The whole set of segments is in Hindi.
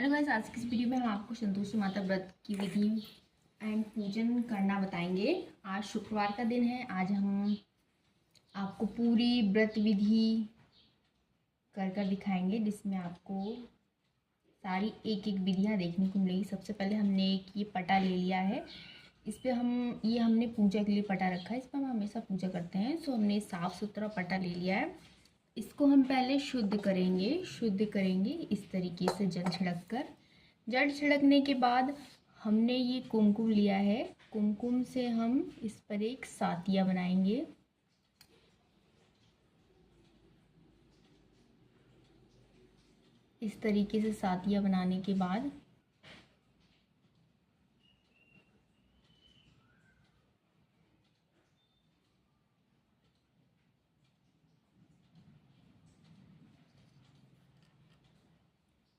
हेलो गाइस, आज की इस वीडियो में हम आपको संतोषी माता व्रत की विधि एंड पूजन करना बताएंगे। आज शुक्रवार का दिन है। आज हम आपको पूरी व्रत विधि कर कर दिखाएंगे, जिसमें आपको सारी एक एक विधियां देखने को मिलेगी। सबसे पहले हमने एक ये पटा ले लिया है। इस पर हमने पूजा के लिए पटा रखा है। इस पर हम हमेशा पूजा करते हैं। सो हमने साफ़ सुथरा पटा ले लिया है। इसको हम पहले शुद्ध करेंगे इस तरीके से जड़ छिड़कने के बाद हमने ये कुमकुम लिया है। कुमकुम से हम इस पर एक सातिया बनाएंगे। इस तरीके से सातिया बनाने के बाद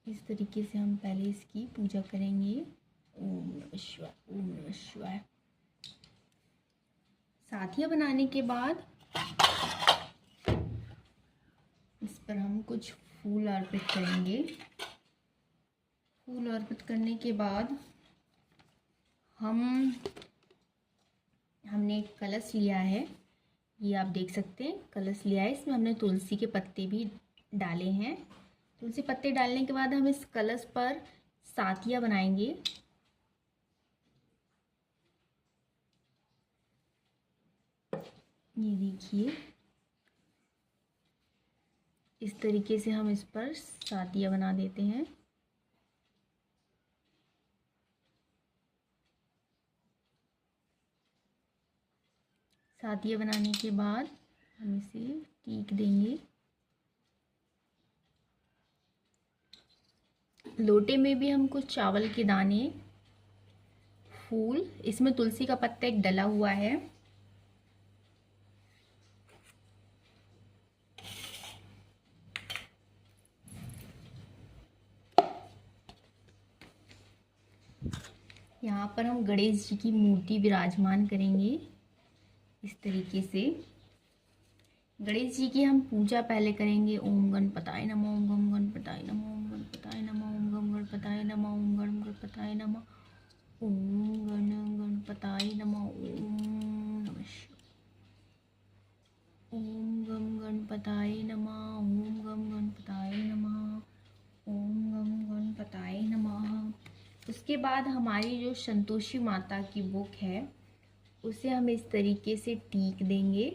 इस तरीके से हम पहले इसकी पूजा करेंगे। ओम नमः शिवाय, ओम नमः शिवाय। साथिया बनाने के बाद इस पर हम कुछ फूल अर्पित करेंगे। फूल अर्पित करने के बाद हमने एक कलश लिया है। ये आप देख सकते हैं, कलश लिया है। इसमें हमने तुलसी के पत्ते भी डाले हैं। तुलसी पत्ते डालने के बाद हम इस कलश पर सातिया बनाएंगे। ये देखिए, इस तरीके से हम इस पर सातिया बना देते हैं। सातिया बनाने के बाद हम इसे टीक देंगे। लोटे में भी हम कुछ चावल के दाने, फूल, इसमें तुलसी का पत्ता एक डला हुआ है। यहाँ पर हम गणेश जी की मूर्ति विराजमान करेंगे। इस तरीके से गणेश जी की हम पूजा पहले करेंगे। ओम गणपताय नमः, ओम गम गणपताय नमः, ओम गणपताय नमः, ओम गम गणपताय नमः, ओम गण गणपताय नमः, ओम गण गणपताय नमः, ओम नमः शिवाय, ओम गम गणपताय नमः, ओम गम गणपताय नमः, ओम गम गणपताय नमः। उसके बाद हमारी जो संतोषी माता की बुक है, उसे हम इस तरीके से टीक देंगे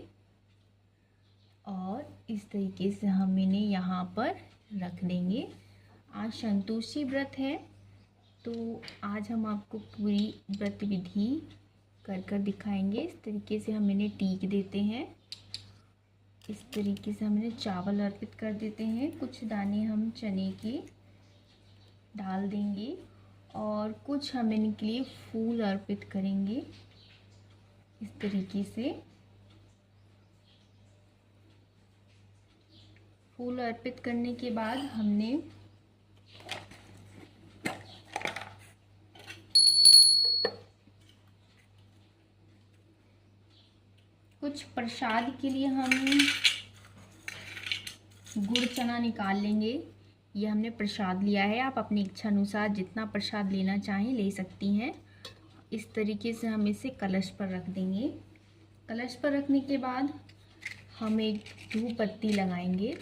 और इस तरीके से हम इन्हें यहाँ पर रख देंगे। आज संतोषी व्रत है, तो आज हम आपको पूरी व्रत विधि कर कर दिखाएंगे। इस तरीके से हम इन्हें टीक देते हैं। इस तरीके से हम इन्हें चावल अर्पित कर देते हैं। कुछ दाने हम चने के डाल देंगे और कुछ हम इनके लिए फूल अर्पित करेंगे। इस तरीके से फूल अर्पित करने के बाद हमने कुछ प्रसाद के लिए हम गुड़ चना निकाल लेंगे। ये हमने प्रसाद लिया है। आप अपनी इच्छा अनुसार जितना प्रसाद लेना चाहें ले सकती हैं। इस तरीके से हम इसे कलश पर रख देंगे। कलश पर रखने के बाद हम एक धूप बत्ती लगाएंगे।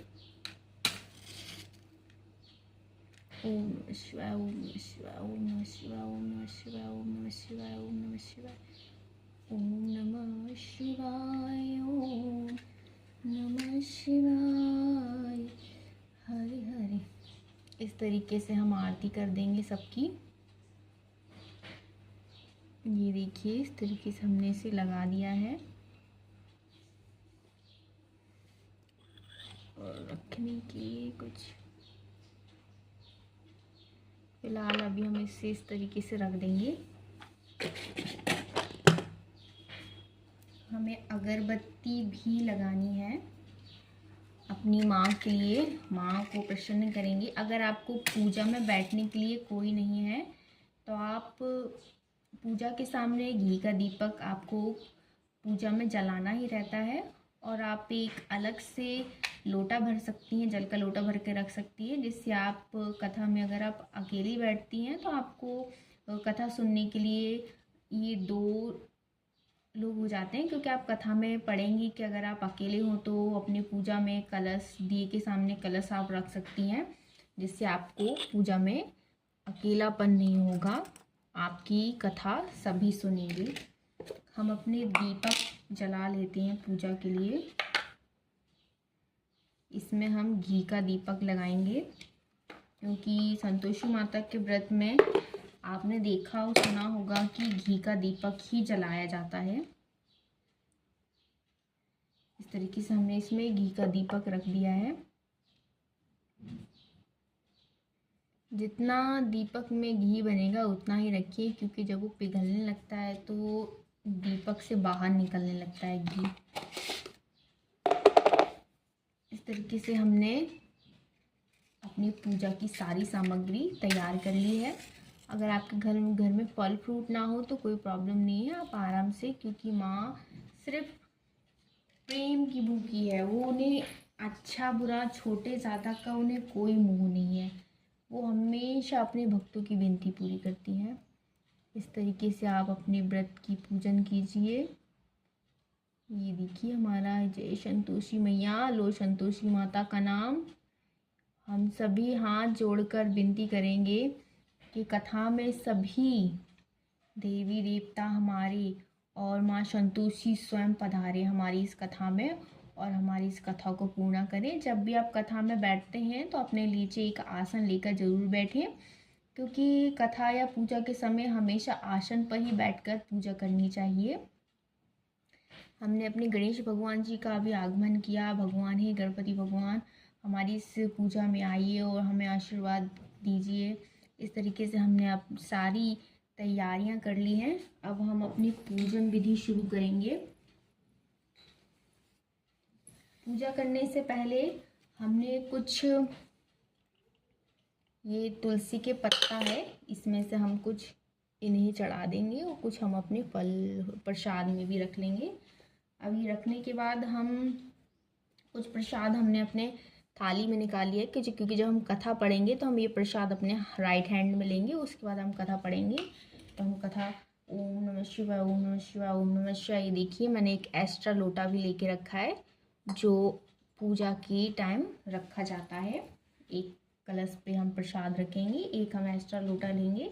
ओम नमः शिवाय, ओम नमः शिवाय, ओम नमः शिवाय, ओम नमः शिवाय, ओम नमः शिवाय, ओम नमः शिवाय, ओम नमः शिवाय, ओम नमः शिवाय, हरे हरे। इस तरीके से हम आरती कर देंगे सबकी। ये देखिए, इस तरीके से हमने इसे लगा दिया है और रखने के लिए कुछ फिलहाल अभी हम इसे इस तरीके से रख देंगे। हमें अगरबत्ती भी लगानी है अपनी माँ के लिए। माँ को प्रसन्न करेंगे। अगर आपको पूजा में बैठने के लिए कोई नहीं है तो आप पूजा के सामने घी का दीपक आपको पूजा में जलाना ही रहता है और आप एक अलग से लोटा भर सकती हैं, जल का लोटा भर के रख सकती हैं, जिससे आप कथा में अगर आप अकेली बैठती हैं तो आपको कथा सुनने के लिए ये 2 लोग हो जाते हैं। क्योंकि आप कथा में पढ़ेंगी कि अगर आप अकेले हो तो अपनी पूजा में कलश, दिए के सामने कलश आप रख सकती हैं, जिससे आपको पूजा में अकेलापन नहीं होगा, आपकी कथा सभी सुनेंगे। हम अपने दीपक जला लेते हैं पूजा के लिए। इसमें हम घी का दीपक लगाएंगे, क्योंकि संतोषी माता के व्रत में आपने देखा और सुना होगा कि घी का दीपक ही जलाया जाता है। इस तरीके से हमने इसमें घी का दीपक रख दिया है। जितना दीपक में घी बनेगा उतना ही रखिए, क्योंकि जब वो पिघलने लगता है तो दीपक से बाहर निकलने लगता है घी। इस तरीके से हमने अपनी पूजा की सारी सामग्री तैयार कर ली है। अगर आपके घर में फल फ्रूट ना हो तो कोई प्रॉब्लम नहीं है, आप आराम से, क्योंकि माँ सिर्फ प्रेम की भूखी है। वो उन्हें अच्छा बुरा छोटे ज़्यादा का उन्हें कोई मोह नहीं है। वो हमेशा अपने भक्तों की विनती पूरी करती हैं। इस तरीके से आप अपने व्रत की पूजन कीजिए। ये देखिए हमारा जय संतोषी मैया, लो संतोषी माता का नाम। हम सभी हाथ जोड़कर विनती करेंगे कि कथा में सभी देवी देवता हमारे और माँ संतोषी स्वयं पधारे हमारी इस कथा में और हमारी इस कथा को पूर्ण करें। जब भी आप कथा में बैठते हैं तो अपने नीचे एक आसन लेकर जरूर बैठें, क्योंकि कथा या पूजा के समय हमेशा आसन पर ही बैठकर पूजा करनी चाहिए। हमने अपने गणेश भगवान जी का भी आगमन किया। भगवान ही गणपति भगवान हमारी इस पूजा में आइए और हमें आशीर्वाद दीजिए। इस तरीके से हमने अब सारी तैयारियां कर ली हैं। अब हम अपनी पूजन विधि शुरू करेंगे। पूजा करने से पहले हमने कुछ, ये तुलसी के पत्ता है, इसमें से हम कुछ इन्हें चढ़ा देंगे और कुछ हम अपने फल प्रसाद में भी रख लेंगे। अभी रखने के बाद हम कुछ प्रसाद हमने अपने थाली में निकाल लिया, क्योंकि जब हम कथा पढ़ेंगे तो हम ये प्रसाद अपने राइट हैंड में लेंगे। उसके बाद हम कथा पढ़ेंगे तो हम कथा ओम नमः शिवाय, ओम नमः शिवाय, ओम नमः शिवाय। ये देखिए मैंने एक एक्स्ट्रा लोटा भी लेके रखा है, जो पूजा के टाइम रखा जाता है। एक कलश पे हम प्रसाद रखेंगे, एक हम एक्स्ट्रा लोटा लेंगे।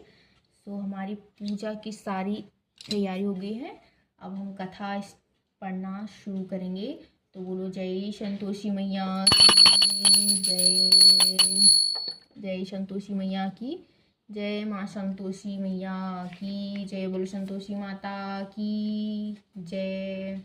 सो हमारी पूजा की सारी तैयारी हो गई है। अब हम कथा पढ़ना शुरू करेंगे। तो बोलो जय संतोषी मैया की जय, जय संतोषी मैया की जय, माँ संतोषी मैया की जय, बोलो संतोषी माता की जय।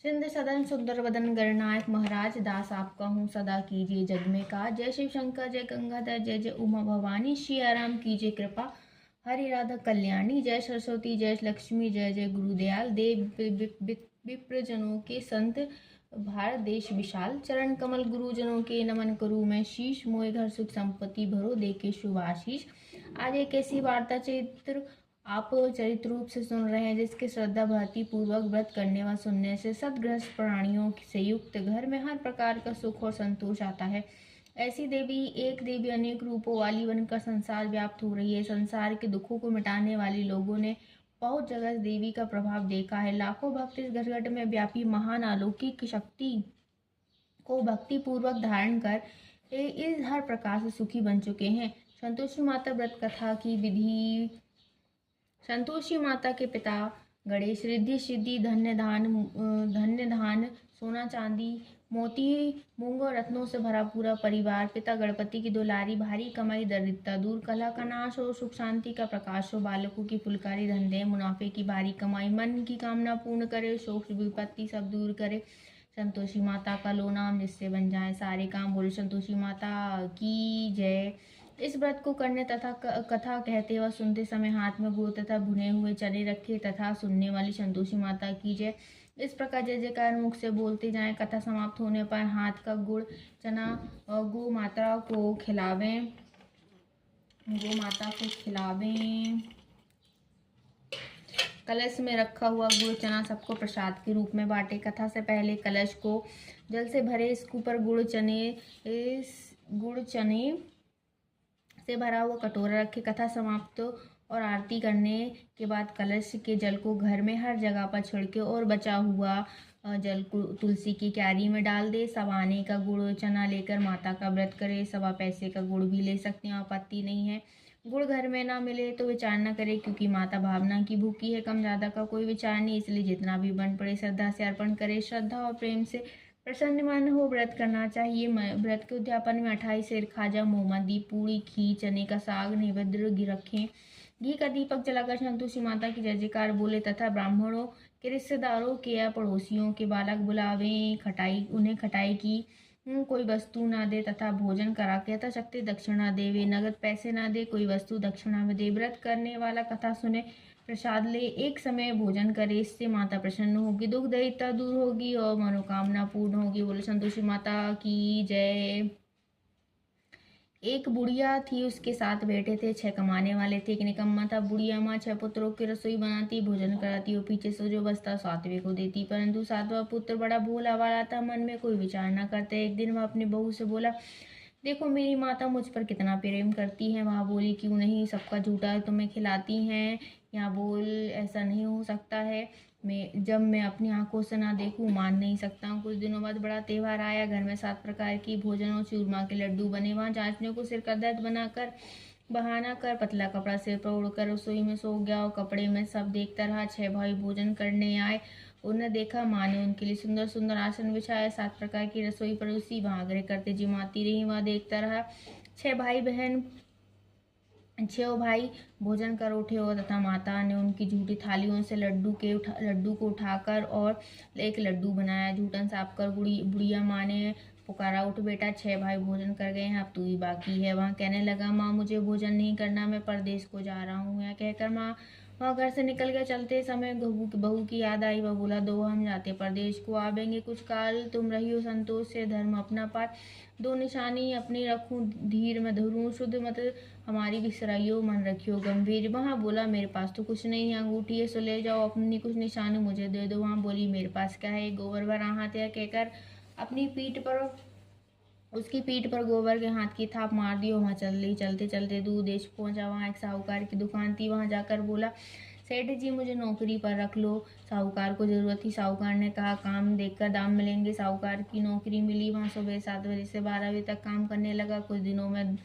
सिंध सदन सुंदर वदन गणनायक महाराज दास आपका हूँ सदा कीजिए जग में का। जय शिव शंकर जय गंगाधर जय जय उमा भवानी, श्री आराम कीजिए कृपा हरि राधा कल्याणी। जय सरस्वती जय लक्ष्मी जय जय गुरुदयाल, देव विप्रजनों के संत भारत देश विशाल। चरण कमल गुरुजनों के नमन करूँ मैं शीश, मोए घर सुख संपत्ति भरो देके शुभ आशीष। आज एक ऐसी वार्ता चरित्र आप चरित्र रूप से सुन रहे हैं, जिसके श्रद्धा भक्ति पूर्वक व्रत करने व सुनने से सदगृहस्थ प्राणियों से युक्त घर में हर प्रकार का सुख और संतोष आता है। ऐसी देवी एक देवी अनेक रूपों वाली बनकर संसार व्याप्त हो रही है। संसार के दुखों को मिटाने वाली लोगों ने बहुत जगह इस देवी का प्रभाव देखा है। लाखों भक्त इस घट में व्यापी महान अलौकिक शक्ति को भक्ति पूर्वक धारण कर इस हर प्रकार से सुखी बन चुके हैं। संतोषी माता व्रत कथा की विधि। संतोषी माता के पिता गणेश रिद्धि सिद्धि धन्य धान सोना चांदी मोती मूंग और रत्नों से भरा पूरा परिवार। पिता गणपति की दुलारी, भारी कमाई दरिद्रता दूर, कला का नाश हो, सुख शांति का प्रकाश हो, बालकों की फुलकारी धंधे, मुनाफे की भारी कमाई, मन की कामना पूर्ण करे, शोक विपत्ति सब दूर करे। संतोषी माता का लो नाम, जिससे बन जाए सारे काम। बोलो संतोषी माता की जय। इस व्रत को करने तथा कथा कहते व सुनते समय हाथ में गुड़ तथा भुने हुए चने रखे तथा सुनने वाली संतोषी माता की जय। इस प्रकार जय जयकार मुख से बोलते जाएं। कथा समाप्त होने पर हाथ का गुड़ चना गौ माता को खिलावें, गौ माता को खिलावें। कलश में रखा हुआ गुड़ चना सबको प्रसाद के रूप में बांटे। कथा से पहले कलश को जल से भरे, इसके ऊपर गुड़ चने से भरा हुआ कटोरा रखे। कथा समाप्त और आरती करने के बाद कलश के जल को घर में हर जगह पर छिड़के और बचा हुआ जल को तुलसी की क्यारी में डाल दे। सवा आने का गुड़ चना लेकर माता का व्रत करे। सवा पैसे का गुड़ भी ले सकते हैं, आपत्ति नहीं है। गुड़ घर में ना मिले तो विचार न करे, क्योंकि माता भावना की भूखी है। कम ज्यादा का कोई विचार नहीं, इसलिए जितना भी बन पड़े श्रद्धा से अर्पण करे। श्रद्धा और प्रेम से प्रसन्न मन हो व्रत करना चाहिए। व्रत के उद्यापन में 28 सेर खाजा, मोमबत्ती, पूरी, खीर, चने का साग नैवेद्य रखें। घी का दीपक जलाकर संतोषी माता की जय जयकार बोले तथा ब्राह्मणों के, रिश्तेदारों के या पड़ोसियों के बालक बुलावें। उन्हें खटाई की कोई वस्तु ना दे तथा भोजन करा के यथाशक्ति दक्षिणा दे। वे नगद पैसे ना दे, कोई वस्तु दक्षिणा में दे। व्रत करने वाला कथा सुने, प्रसाद ले, एक समय भोजन करे। इससे माता प्रसन्न होगी, दुख दरिद्रता दूर होगी और मनोकामना पूर्ण होगी। बोले संतोषी माता की जय। एक बुढ़िया थी, उसके साथ बेटे थे। 6 कमाने वाले थे। एक निकम्मा था। बुढ़िया माँ 6 पुत्रों की रसोई बनाती, भोजन कराती और पीछे से जो बचता 7वें को देती। परंतु 7वां पुत्र बड़ा भोला वाला था, मन में कोई विचार न करते। एक दिन वह अपनी बहू से बोला, देखो मेरी माता मुझ पर कितना प्रेम करती है। वह बोली, क्यों नहीं, सबका झूठा तुम्हें खिलाती हैं। यहाँ बोल, ऐसा नहीं हो सकता है। जब मैं अपनी आंखों से ना देखूं मान नहीं सकता हूँ। कुछ दिनों बाद बड़ा त्योहार आया। घर में 7 प्रकार की भोजन और चूरमा के लड्डू बने। वहाँ जांचने को सिर का दर्द बनाकर बहाना कर पतला कपड़ा सिर पर ओढ़कर रसोई में सो गया और कपड़े में सब देखता रहा। 6 भाई भोजन करने आए। उन्हें देखा, माँ ने उनके लिए सुंदर सुंदर आसन बिछाया। 7 प्रकार की रसोई परोसी। वहाँ आग्रह करते जिमाती रही, वहाँ देखता रहा। 6 भाई भोजन कर उठे और तथा माता ने उनकी झूठी थालियों से लड्डू को उठाकर और एक लड्डू बनाया। झूठन साफ कर बुढ़िया माँ ने पुकारा, उठ बेटा, 6 भाई भोजन कर गए हैं, अब तू ही बाकी है। वहाँ कहने लगा, माँ मुझे भोजन नहीं करना, मैं परदेश को जा रहा हूँ। यहाँ कहकर माँ वहाँ घर से निकल गया। चलते समय बहू की याद आई। वह बोला, दो हम जाते परदेश को, आवेंगे कुछ काल, तुम रहियो संतोष से, धर्म अपना पार। 2 निशानी अपनी रखूं, धीर में धरूं, शुद्ध मत हमारी बिसराइयो, मन रखियो गंभीर। वहाँ बोला, मेरे पास तो कुछ नहीं है, अंगूठी है, सो ले जाओ, अपनी कुछ निशानी मुझे दे दो। वहाँ बोली, मेरे पास क्या है, गोबर भरा हाथ है। कहकर अपनी उसकी पीठ पर गोबर के हाथ की थाप मार दी और वहाँ चलते चलते दूर देश पहुंचा। वहाँ एक साहूकार की दुकान थी। वहाँ जाकर बोला, सेठ जी मुझे नौकरी पर रख लो। साहूकार को जरूरत थी। साहूकार ने कहा, काम देखकर दाम मिलेंगे। साहूकार की नौकरी मिली। वहाँ सुबह 7 बजे से 12 बजे तक काम करने लगा। कुछ दिनों में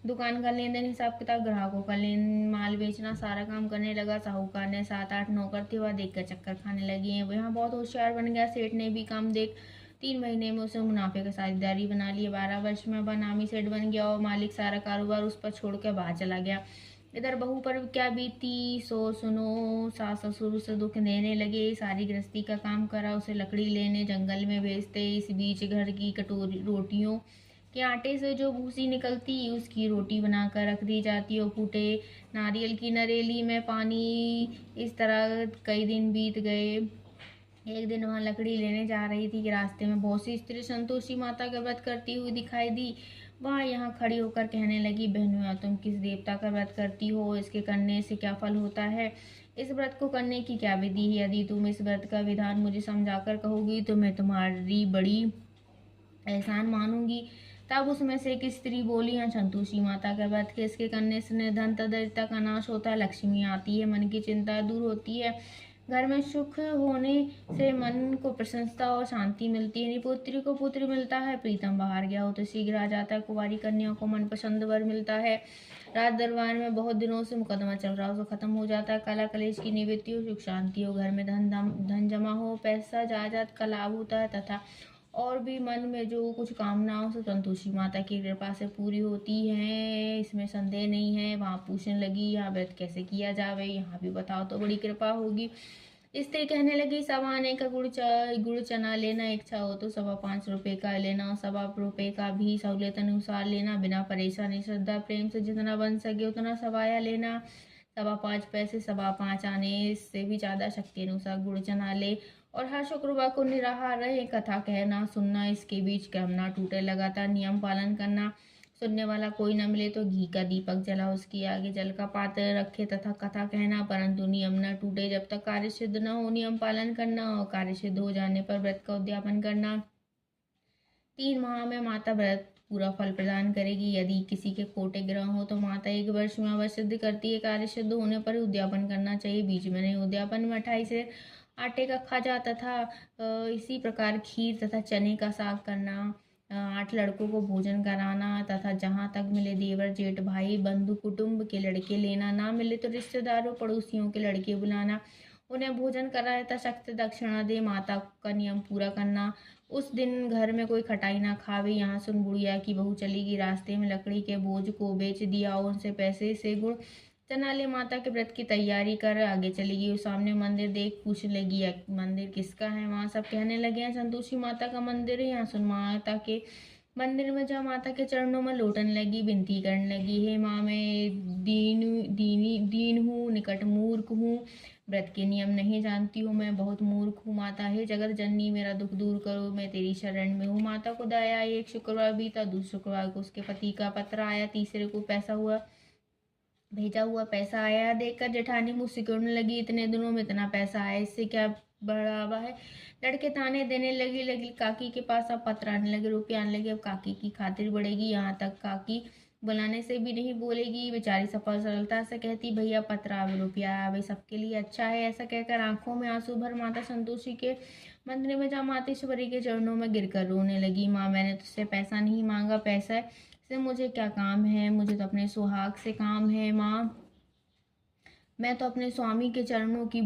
दुकान का लेन देन, हिसाब किताब, ग्राहकों का माल बेचना, सारा काम करने लगा। साहूकार ने 7-8 नौकर थे, वह देखकर चक्कर खाने लगे हैं। वह यहाँ बहुत होशियार बन गया। सेठ ने भी काम देख 3 महीने में उसे मुनाफे का साझेदारी बना लिया। 12 वर्ष में वह नामी सेठ बन गया और मालिक सारा कारोबार उस पर छोड़कर बाहर चला गया। इधर बहू पर क्या बीती सो सुनो। सास ससुर उसे दुख देने लगे। सारी गृहस्थी का काम करा, उसे लकड़ी लेने जंगल में भेजते। इस बीच घर की कटोरी रोटियों के आटे से जो भूसी निकलती, उसकी रोटी बनाकर रख दी जाती और फूटे नारियल की नरेली में पानी। इस तरह कई दिन बीत गए। एक दिन वहां लकड़ी लेने जा रही थी कि रास्ते में बहुत सी स्त्री संतोषी माता का व्रत करती हुई दिखाई दी। वह यहाँ खड़ी होकर कहने लगी, बहनों तुम किस देवता का व्रत करती हो, इसके करने से क्या फल होता है, इस व्रत को करने की क्या विधि है। यदि तुम इस व्रत का विधान मुझे समझाकर कहोगी तो मैं तुम्हारी बड़ी एहसान मानूंगी। तब उसमें से एक स्त्री बोली, हाँ संतोषी माता का व्रत के इसके करने से धन दरिद्रता का नाश होता है, लक्ष्मी आती है, मन की चिंता दूर होती है, घर में सुख होने से मन को प्रसन्नता और शांति मिलती है। पुत्री को पुत्र मिलता है, प्रीतम बाहर गया हो तो शीघ्र आ जाता है, कुंवारी कन्या को मनपसंद वर मिलता है, राज दरबार में बहुत दिनों से मुकदमा चल रहा हो तो खत्म हो जाता है, कला कलेश की निवृत्ति हो, सुख शांति हो, घर में धन जमा हो, पैसा जायदाद का लाभ होता है तथा और भी मन में जो कुछ कामनाओं से संतोषी माता की कृपा से पूरी होती है, इसमें संदेह नहीं है। वहाँ पूछने लगी, यहाँ व्रत कैसे किया जावे, यहाँ भी बताओ तो बड़ी कृपा होगी। स्त्री कहने लगी, 1.25 आने का गुड़ चना लेना, इच्छा हो तो 5.25 रुपए का लेना, 1.25 रुपए का भी सहूलियत अनुसार लेना, बिना परेशानी श्रद्धा प्रेम से जितना बन सके उतना सवाया लेना। 5.25 पैसे 5.25 आने से भी ज्यादा शक्ति अनुसार गुड़ चना ले और हर शुक्रवार को निराहार रहे, कथा कहना सुनना, इसके बीच क्रम ना टूटे, लगातार नियम पालन करना, सुनने वाला कोई न मिले तो घी का दीपक जला, उसके आगे जल का पात्र रखे तथा कथा कहना, परंतु नियम न टूटे जब तक कार्य सिद्ध न हो। नियम पालन करना और कार्य सिद्ध हो जाने पर व्रत का उद्यापन करना। 3 माह में माता व्रत पूरा फल प्रदान करेगी। यदि किसी के खोटे ग्रह हो तो माता 1 वर्ष में अवश्य सिद्ध करती है। कार्य सिद्ध होने पर उद्यापन करना चाहिए, बीच में नहीं। उद्यापन में 28 से आटे का खाजा तथा इसी प्रकार खीर तथा चने का साग करना। 8 लड़कों को भोजन कराना तथा जहाँ तक मिले देवर जेठ भाई बंधु कुटुंब के लड़के लेना, ना मिले तो रिश्तेदारों पड़ोसियों के लड़के बुलाना, उन्हें भोजन कराए तथा शक्त दक्षिणा दे। माता का नियम पूरा करना। उस दिन घर में कोई खटाई ना खावे। यहाँ सुन बुढ़िया की बहू चलेगी, रास्ते में लकड़ी के बोझ को बेच दिया और उनसे पैसे से गुड़ चना ले माता के व्रत की तैयारी कर आगे चलेगी। उस सामने मंदिर देख पूछ लगी, मंदिर किसका है? वहाँ सब कहने लगे हैं संतोषी माता का मंदिर है। यहाँ सुन माता के मंदिर में जा माता के चरणों में लोटन लगी, विनती करने लगी, हे माँ मैं दीन हूँ, निकट मूर्ख हूँ, व्रत के नियम नहीं जानती हूँ, मैं बहुत मूर्ख हूँ। माता हे जगत जननी मेरा दुख दूर करो, मैं तेरी शरण में हूँ। माता को दया आई। एक शुक्रवार बीता, दूसरे शुक्रवार को उसके पति का पत्र आया, तीसरे को भेजा हुआ पैसा आया। देखकर जेठानी मुँह सिकुड़ने लगी, इतने दिनों में इतना पैसा आया, इससे क्या बढ़ावा है? लड़के ताने देने लगी काकी के पास अब पत्र आने लगे, रुपये आने लगे, अब काकी की खातिर बढ़ेगी। यहाँ तक काकी बुलाने से भी नहीं बोलेगी। बेचारी सफल सरलता से कहती, भैया पत्र आवे, रुपया आवे, सबके लिए अच्छा है। ऐसा कहकर आंखों में आंसू भर माता संतोषी के मंदिर में जा मातेश्वरी के चरणों में गिरकर रोने लगी। माँ मैंने तुझसे पैसा नहीं मांगा, पैसा से मुझे क्या काम है, मुझे तो अपने सुहाग से काम है। माँ मैं तो अपने स्वामी के चरणों की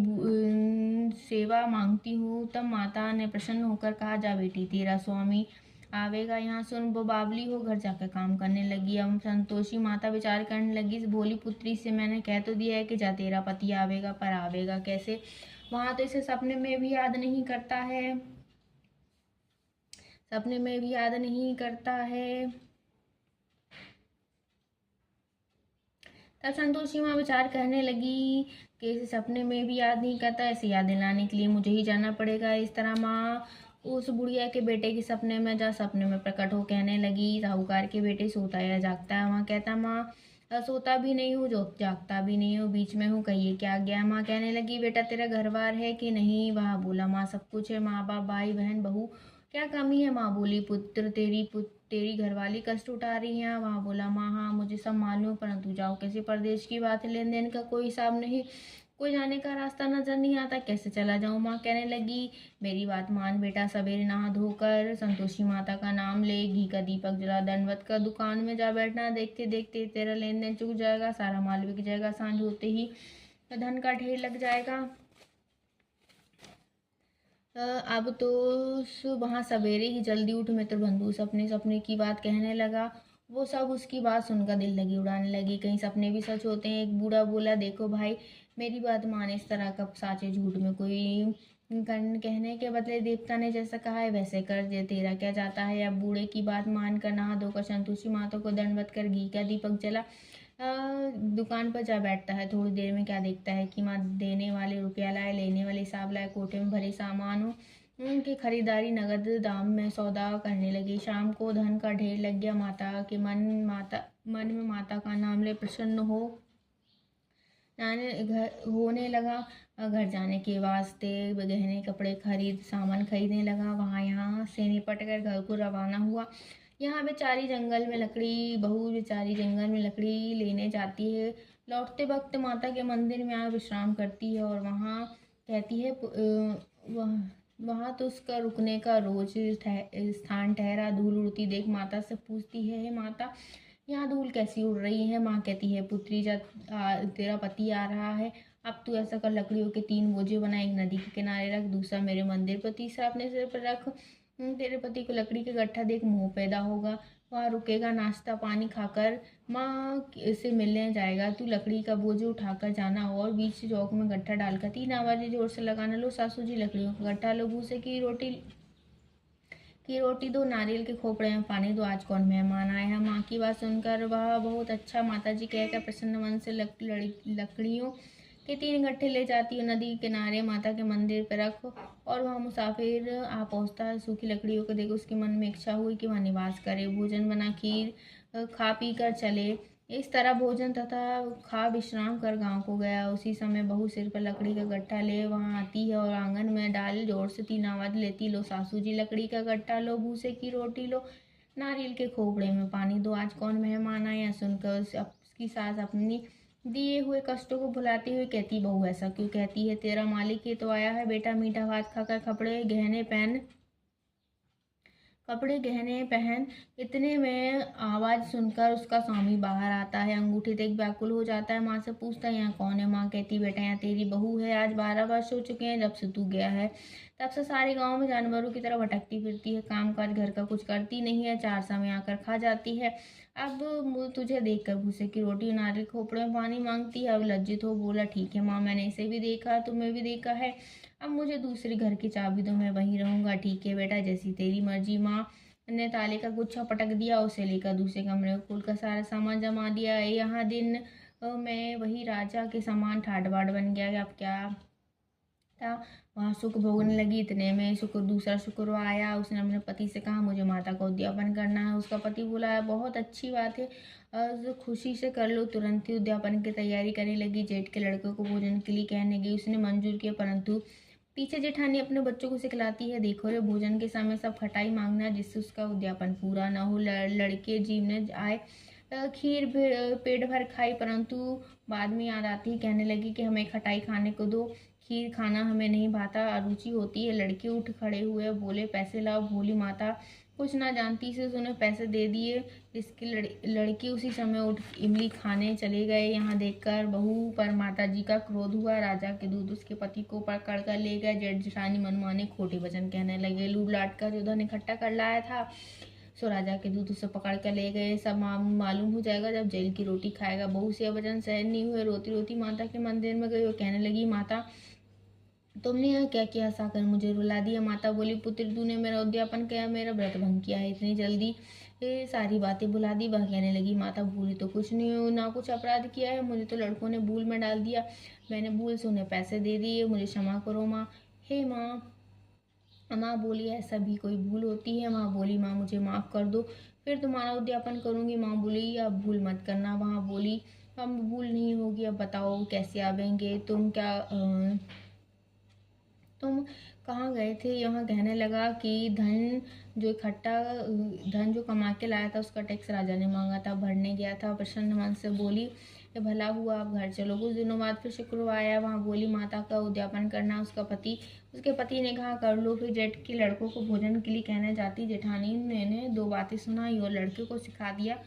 सेवा मांगती हूँ। तब माता ने प्रसन्न होकर कहा, जा बेटी तेरा स्वामी आवेगा, यहाँ सुन वो बावली हो, घर जाकर काम करने लगी। अब संतोषी माता विचार करने लगी, इस भोली पुत्री से मैंने कह तो दिया है कि जा तेरा पति आवेगा, पर आवेगा कैसे? वहाँ तो इसे सपने में भी याद नहीं करता है, सपने में भी याद नहीं करता है। तब संतोषी माँ विचार करने लगी कि इसे सपने में भी याद नहीं करता, ऐसे याद दिलाने के लिए मुझे ही जाना पड़ेगा। इस तरह माँ उस बुढ़िया के बेटे के सपने में जा सपने में प्रकट हो कहने लगी, साहूकार के बेटे सोता या जागता है? माँ कहता, माँ सोता भी नहीं हूँ, जो जागता भी नहीं हूँ, बीच में हूँ, कहिए क्या गया? माँ कहने लगी, बेटा तेरा घर बार है कि नहीं? वह बोला, माँ सब कुछ है, माँ बाप भाई बहन बहू, क्या कमी है? माँ बोली, तेरी घरवाली कष्ट उठा रही है। वहाँ बोला, माँ हाँ मुझे सब मालूम, परंतु जाओ कैसे? परदेश की बात है, लेन देन का कोई हिसाब नहीं, कोई जाने का रास्ता नजर नहीं आता, कैसे चला जाऊँ? माँ कहने लगी, मेरी बात मान बेटा, सवेरे नहा धोकर संतोषी माता का नाम ले, घी का दीपक जला, दंडवत का दुकान में जा बैठना, देखते देखते तेरा लेन देन चुक जाएगा, सारा माल बिक जाएगा, सांझ होते ही धन का ढेर लग जाएगा। अब तो वहाँ सवेरे ही जल्दी उठ मित्र बंधु सपने सपने की बात कहने लगा। वो सब उसकी बात सुनकर दिल लगी उड़ाने लगी, कहीं सपने भी सच होते हैं। एक बूढ़ा बोला, देखो भाई मेरी बात मान, इस तरह का साचे झूठ में कोई कहने के बदले देवता ने जैसा कहा है वैसे कर दे, तेरा क्या जाता है? अब बूढ़े की बात मान कर नहा धोकर संतोषी माता को दंडवत कर घी का दीपक जला दुकान पर जा बैठता है। थोड़ी देर में क्या देखता है कि माँ देने वाले रुपया लाए, लेने वाले हिसाब लाए, कोठे में भरे सामान हो, उनकी खरीदारी नगद दाम में सौदा करने लगी। शाम को धन का ढेर लग गया। माता के मन में माता का नाम ले प्रसन्न होने लगा। घर जाने के वास्ते गहने कपड़े सामान खरीदने लगा। वहाँ यहाँ से निपट कर घर को रवाना हुआ। यहाँ बेचारी जंगल में लकड़ी लेने जाती है। लौटते वक्त माता के मंदिर में आकर विश्राम करती है और वहाँ कहती है वहाँ तो उसका रुकने का रोज स्थान ठहरा। धूल उड़ती देख माता से पूछती है, हे माता यहाँ धूल कैसी उड़ रही है? माँ कहती है, पुत्री जब तेरा पति आ रहा है, अब तू ऐसा कर, लकड़ियों के 3 बोझे बना, एक नदी के किनारे रख, दूसरा मेरे मंदिर पर, तीसरा अपने सिर पर रख। तेरे पति को लकड़ी का गट्ठा देख मोह पैदा होगा, वहाँ रुकेगा, नाश्ता पानी खाकर माँ से मिलने जाएगा। तू लकड़ी का बोझ उठाकर जाना और बीच चौक में गट्ठा डालकर 3 आवाजें जोर से लगाना। लो सासू जी लकड़ियों का गट्ठा लो, भूसे की रोटी दो, नारियल के खोपड़े में पानी दो, आज कौन मेहमान आया है? माँ की बात सुनकर वह बहुत अच्छा माता जी कहकर प्रसन्न मन से लकड़ियों के 3 गट्ठे ले जाती है। नदी के किनारे माता के मंदिर पर रख और वहाँ मुसाफिर आ पहुँचता है। सूखी लकड़ियों को देख उसके मन में इच्छा हुई कि वहाँ निवास करे। भोजन बना, खीर खा पी कर चले। इस तरह भोजन तथा खा विश्राम कर गांव को गया। उसी समय बहू सिर पर लकड़ी का गट्ठा ले वहां आती है और आंगन में डाल जोर से 3 आवाज लेती, लो सासू जी लकड़ी का गट्ठा लो, भूसे की रोटी लो, नारियल के खोपड़े में पानी दो, आज कौन मेहमान आया। सुनकर उसकी सास अपनी दिए हुए कष्टों को भुलाती हुई कहती, बहू ऐसा क्यों कहती है, तेरा मालिक ही तो आया है बेटा, मीठा भात खाकर कपड़े गहने पहन। इतने में आवाज सुनकर उसका स्वामी बाहर आता है। अंगूठी देख व्याकुल हो जाता है। माँ से पूछता है, यहाँ कौन है। माँ कहती, बेटा यहाँ तेरी बहू है, आज 12 वर्ष हो चुके हैं जब से तू गया है। तब से सारे गांव में जानवरों की तरह भटकती फिरती है, काम काज घर का कुछ करती नहीं है, 4 समय आकर खा जाती है। अब तुझे देखकर भूसे की रोटी नारियल खोपड़े में पानी मांगती है। अब लज्जित हो बोला, ठीक है माँ, मैंने इसे भी देखा, तुम्हें भी देखा है, अब मुझे दूसरे घर की चाबी दो, मैं वहीं रहूंगा। ठीक है बेटा, जैसी तेरी मर्जी। माँ ने ताले का गुच्छा पटक दिया, उसे लेकर दूसरे कमरे में खोल कर सारा सामान जमा दिया। यहाँ दिन में वही राजा के समान ठाट बाट बन गया। अब क्या था, वहाँ सुख भोगने लगी। इतने में दूसरा शुक्र आया। उसने अपने पति से कहा, मुझे माता का उद्यापन करना है। उसका पति बोला, है बहुत अच्छी बात है, खुशी से कर लो। तुरंत ही उद्यापन की तैयारी करने लगी। जेठ के लड़के को भोजन के लिए कहने गई, उसने मंजूर किया, परंतु पीछे जेठानी अपने बच्चों को सिखलाती है, देखो रे भोजन के समय सब खटाई मांगना जिससे उसका उद्यापन पूरा ना हो। लड़के जीवने आए, खीर पेट भर खाई, परंतु बाद में याद आती है, कहने लगी कि हमें खटाई खाने को दो, खीर खाना हमें नहीं भाता, अरुचि होती है। लड़के उठ खड़े हुए, बोले, पैसे लाओ। भोली माता कुछ ना जानती से उन्हें पैसे दे दिए। इसके लड़के उसी समय उठ इमली खाने चले गए। यहाँ देखकर बहू पर माता जी का क्रोध हुआ। राजा के दूत उसके पति को पकड़ कर ले गए। जेठ जेठानी मनमाने खोटे वचन कहने लगे। लूट लाट कर जो धन इकट्ठा कर लाया था, सो राजा के दूत उसे पकड़ कर ले गए। सब मालूम हो जाएगा जब जेल की रोटी खाएगा। बहू से वचन सहन नहीं हुए, रोती रोती माता के मंदिर में गई और कहने लगी, माता तुमने यहाँ क्या किया, साकर मुझे रुला दिया। माता बोली, पुत्र तूने मेरा उद्यापन किया, मेरा व्रत भंग किया है, इतनी जल्दी सारी बातें भुला दी। वह कहने लगी, माता भूली तो कुछ नहीं हो, ना कुछ अपराध किया है, मुझे तो लड़कों ने भूल में डाल दिया, मैंने भूल से उन्हें पैसे दे दिए, मुझे क्षमा करो माँ। हे माँ। माँ बोली, ऐसा भी कोई भूल होती है। माँ बोली, माँ मुझे माफ़ कर दो, फिर तुम्हारा उद्यापन करूँगी। माँ बोली, अब भूल मत करना। माँ बोली, अब भूल नहीं होगी, अब बताओ कैसे आवेंगे, तुम कहाँ गए थे। यहाँ कहने लगा कि धन जो कमा के लाया था उसका टैक्स राजा ने मांगा था, भरने गया था। प्रसन्न मन से बोली, ये भला हुआ, आप घर चलो। कुछ दिनों बाद फिर शुक्र आया। वहाँ बोली, माता का उद्यापन करना। उसके पति ने कहा, कर लो। फिर जेठ के लड़कों को भोजन के लिए कहने जाती। जेठानी ने 2 बातें सुनाई और लड़के को सिखा दिया,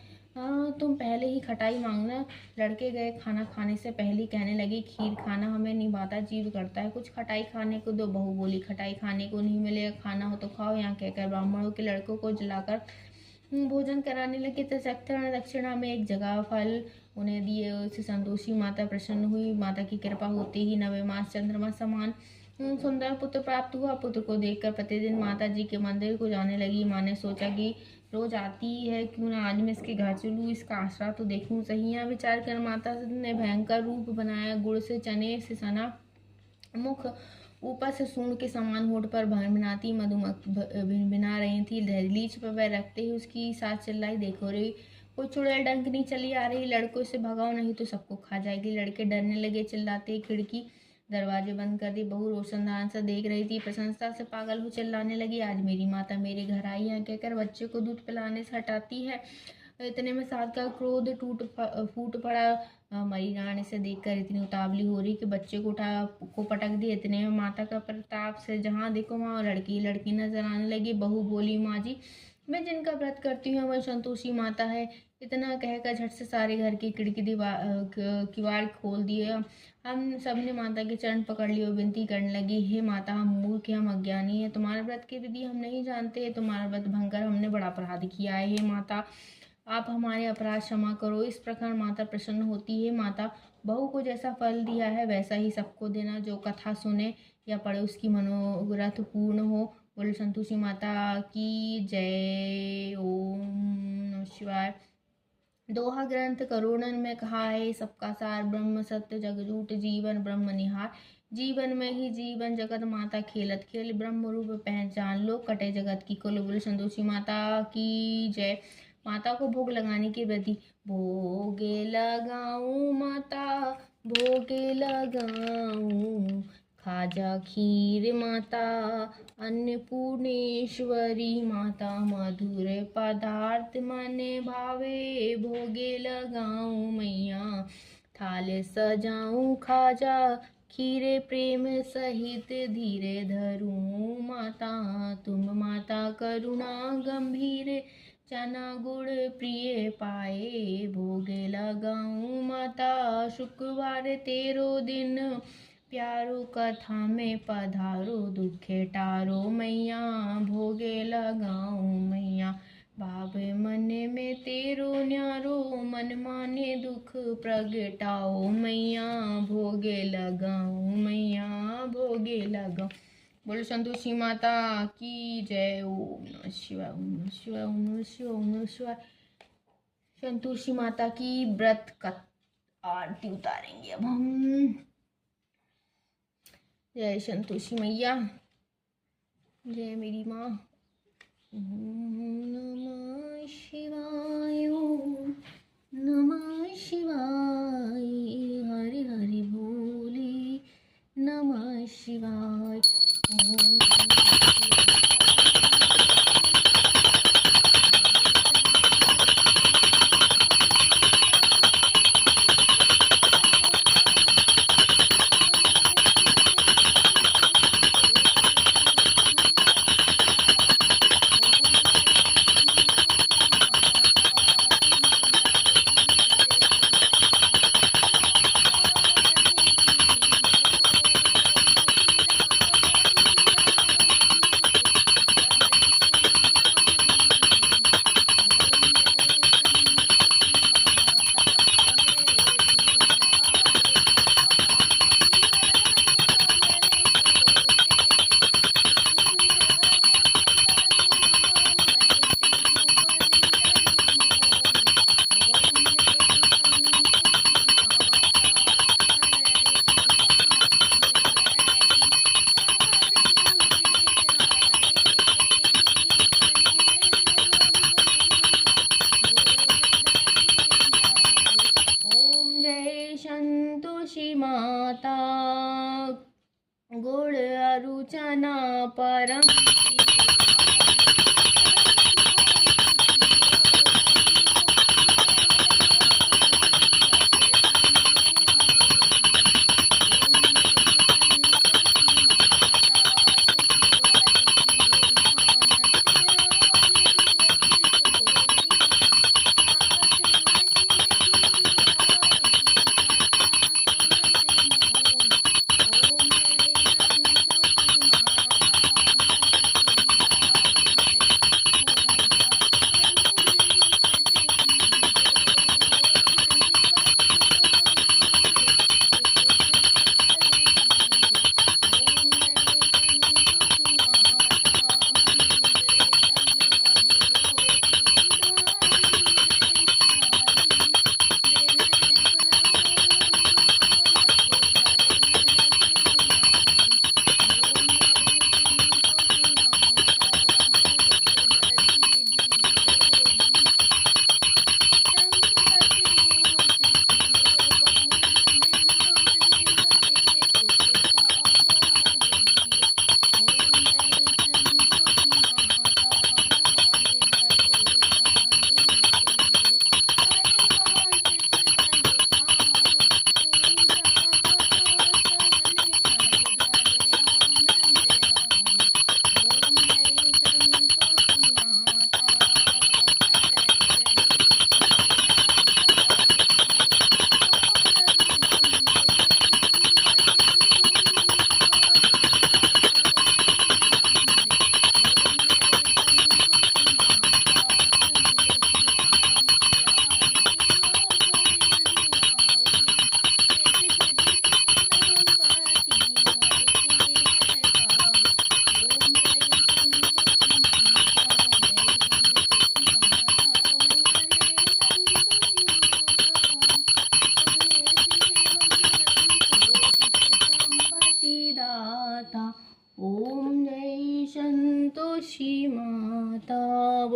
तुम पहले ही खटाई मांगना। लड़के गए। खाना खाने से पहले कहने लगी, खीर खाना हमें निभाता, जीव करता है, कुछ खटाई खाने को दो। बहू बोली, खटाई खाने को नहीं मिलेगा, खाना हो तो खाओ। यहाँ कहकर ब्राह्मणों के लड़कों को जलाकर भोजन कराने लगे। तत्क्षण दक्षिणा में एक जगह फल उन्हें दिए। उससे संतोषी माता प्रसन्न हुई। माता की कृपा होते ही 9वें मास चंद्रमा समान सुंदर पुत्र प्राप्त हुआ। पुत्र को देखकर प्रतिदिन माता जी के मंदिर को जाने लगी। माँ ने सोचा कि रोज आती है, क्यों ना आज मैं इसके घर चलूँ, इसका आसरा तो देखूं सही। यहाँ विचार कर माता ने भयंकर रूप बनाया। गुड़ से चने से सना मुख, ऊपर से सूंड के समान होठ पर भनभनाती मधुमक्खी भिनभिना रही थी। दहलीज पर पैर रखते ही उसकी सास चिल्लाई, देखो रे कोई चुड़ैल डंकनी चली आ रही, लड़कों से भगाओ नहीं तो सबको खा जाएगी। लड़के डरने लगे, चिल्लाते। खिड़की दरवाजे बंद कर दी। बहू रोशनदान से देख रही थी, प्रशंसा से पागल हो चिल्लाने लगी, आज मेरी माता मेरे घर आई है कहकर बच्चे को दूध पिलाने से हटाती है। इतने में सास का क्रोध फूट पड़ा। मरी रानी से देखकर इतनी उतावली हो रही कि बच्चे को पटक दिया। इतने में माता का प्रताप से जहाँ देखो वहाँ लड़की लड़की नजर आने लगी। बहू बोली, माँ जी, मैं जिनका व्रत करती हूँ वह संतोषी माता है। इतना कहकर झट से सारे घर की खिड़की किवाड़ खोल दिए। हम सब ने माता के चरण पकड़ लिए और विनती करने लगी, हे माता, हम मूर्ख हैं, हम अज्ञानी हैं, तुम्हारे व्रत की विधि हम नहीं जानते, तुम्हारा व्रत भंग कर हमने बड़ा अपराध किया है। हे माता, आप हमारे अपराध क्षमा करो। इस प्रकार माता प्रसन्न होती है। माता, बहू को जैसा फल दिया है वैसा ही सबको देना, जो कथा सुने या पढ़े उसकी मनोरथ पूर्ण हो। बोले संतोषी माता की जय। ओम नमः शिवाय। दोहा ग्रंथ करोड़न में कहा है, सबका सार ब्रह्म सत्य जग झूठ, जीवन ब्रह्म निहार। जीवन में ही जीवन जगत माता खेलत खेल, ब्रह्म रूप पहचान लो, कटे जगत की कुल। बोले संतोषी माता की जय। माता को भोग लगाने के प्रति भोगे लगाऊं माता, भोगे लगाऊं खाजा खीर माता, अन्नपूर्णेश्वरी माता, मधुर पदार्थ मन भावे भोगे लगाऊं मैया, थाल सजाऊं खाजा खीरे प्रेम सहित धीरे धरूं माता, तुम माता करुणा गंभीर, चना गुड़ प्रिय पाए भोगे लगाऊं माता, शुक्रवार तेरो दिन प्यारो कथा में पधारो, दुखे टारो मैया, भोगे लगाऊं मैया, भाव मन में तेरो न्यारो, मन माने दुख प्रगटाओ मैया, भोगे लगाऊं मैया, भोगे लगाऊं। बोलो संतोषी माता की जय। ओम नमः शिवाय, ओम नमः शिवाय, ओम नमः शिवाय, ओम नमः शिवाय। संतोषी माता की व्रत का आरती उतारेंगे अब हम। जय संतोषी मैया, जय मेरी माँ। ओम नमः शिवाय, ओम नमः शिवाय, हरि हरि बोले नमः शिवाय, ओम संतोषी माता, गुड़ अरुचना परम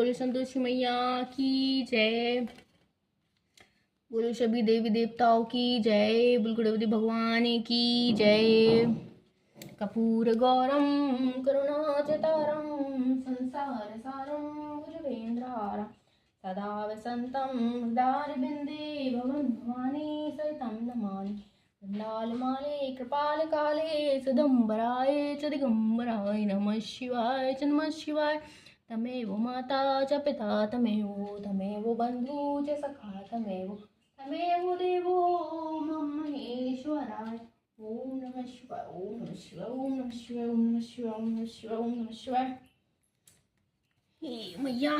बोलो संतोषी मैया की जय। बोलो सभी देवी देवताओं की जय। बोलो गणपति भगवान की जय। कपूर गौरम करुणाचतारम संसार सारम भुजगेन्द्रहारम सदा वसंतम हृदयारविंदे भवन भवानी सहितं नमामि। वृंदालमाले कृपाल काले सदम्बराय च दिगंबराय नमः शिवाय च नमः शिवाय। तमेव माता च पिता तमेव बंधु च सखा तमेव देवो महेश्वराय। ओम नमः शिवाय ओम नमः शिवाय ओम नमः शिवाय ओम नमः शिवाय ओम नमः शिवाय ओम नमः शिवाय। हे मैया,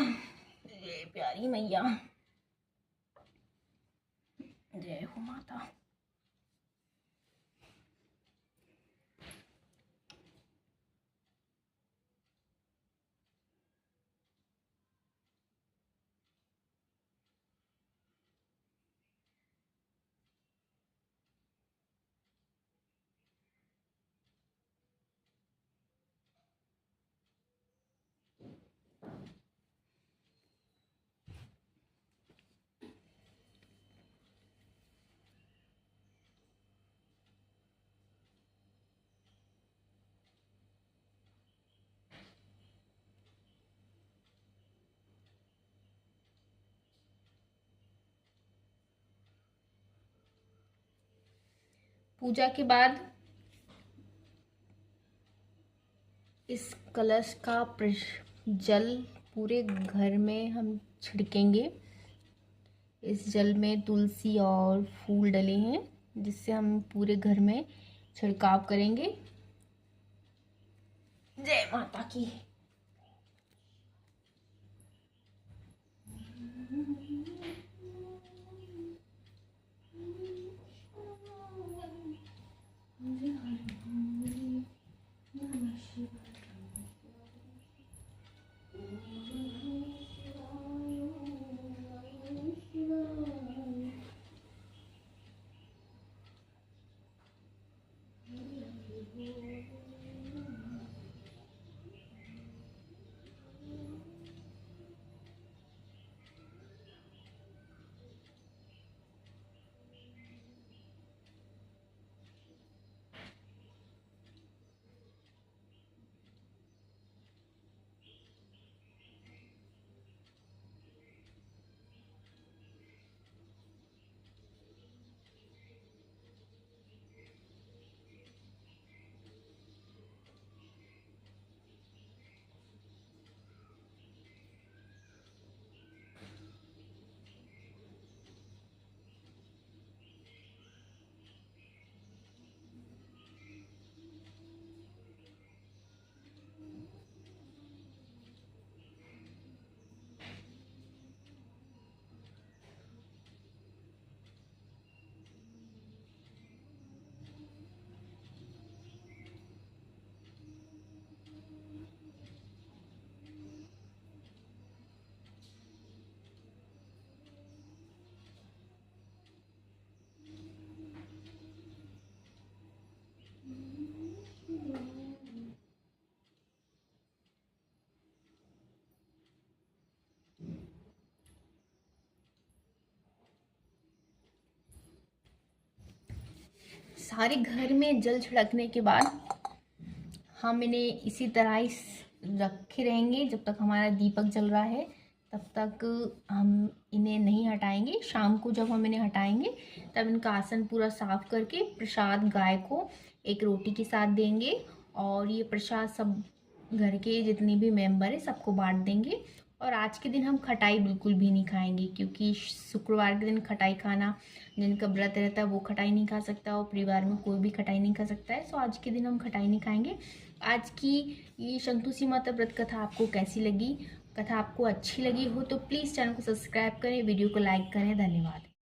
ये प्यारी मैया, जय हो माता। पूजा के बाद इस कलश का जल पूरे घर में हम छिड़केंगे। इस जल में तुलसी और फूल डले हैं जिससे हम पूरे घर में छिड़काव करेंगे। जय माता की। सारे घर में जल छिड़कने के बाद हम इन्हें इसी तरह ही रखे रहेंगे जब तक हमारा दीपक जल रहा है। तब तक हम इन्हें नहीं हटाएंगे। शाम को जब हम इन्हें हटाएंगे तब इनका आसन पूरा साफ करके प्रसाद गाय को एक रोटी के साथ देंगे और ये प्रसाद सब घर के जितने भी मेंबर है सबको बांट देंगे। और आज के दिन हम खटाई बिल्कुल भी नहीं खाएंगे क्योंकि शुक्रवार के दिन खटाई खाना, जिनका व्रत रहता है वो खटाई नहीं खा सकता और परिवार में कोई भी खटाई नहीं खा सकता है। सो आज के दिन हम खटाई नहीं खाएंगे। आज की ये संतोषी माता व्रत कथा आपको कैसी लगी? कथा आपको अच्छी लगी हो तो प्लीज़ चैनल को सब्सक्राइब करें, वीडियो को लाइक करें। धन्यवाद।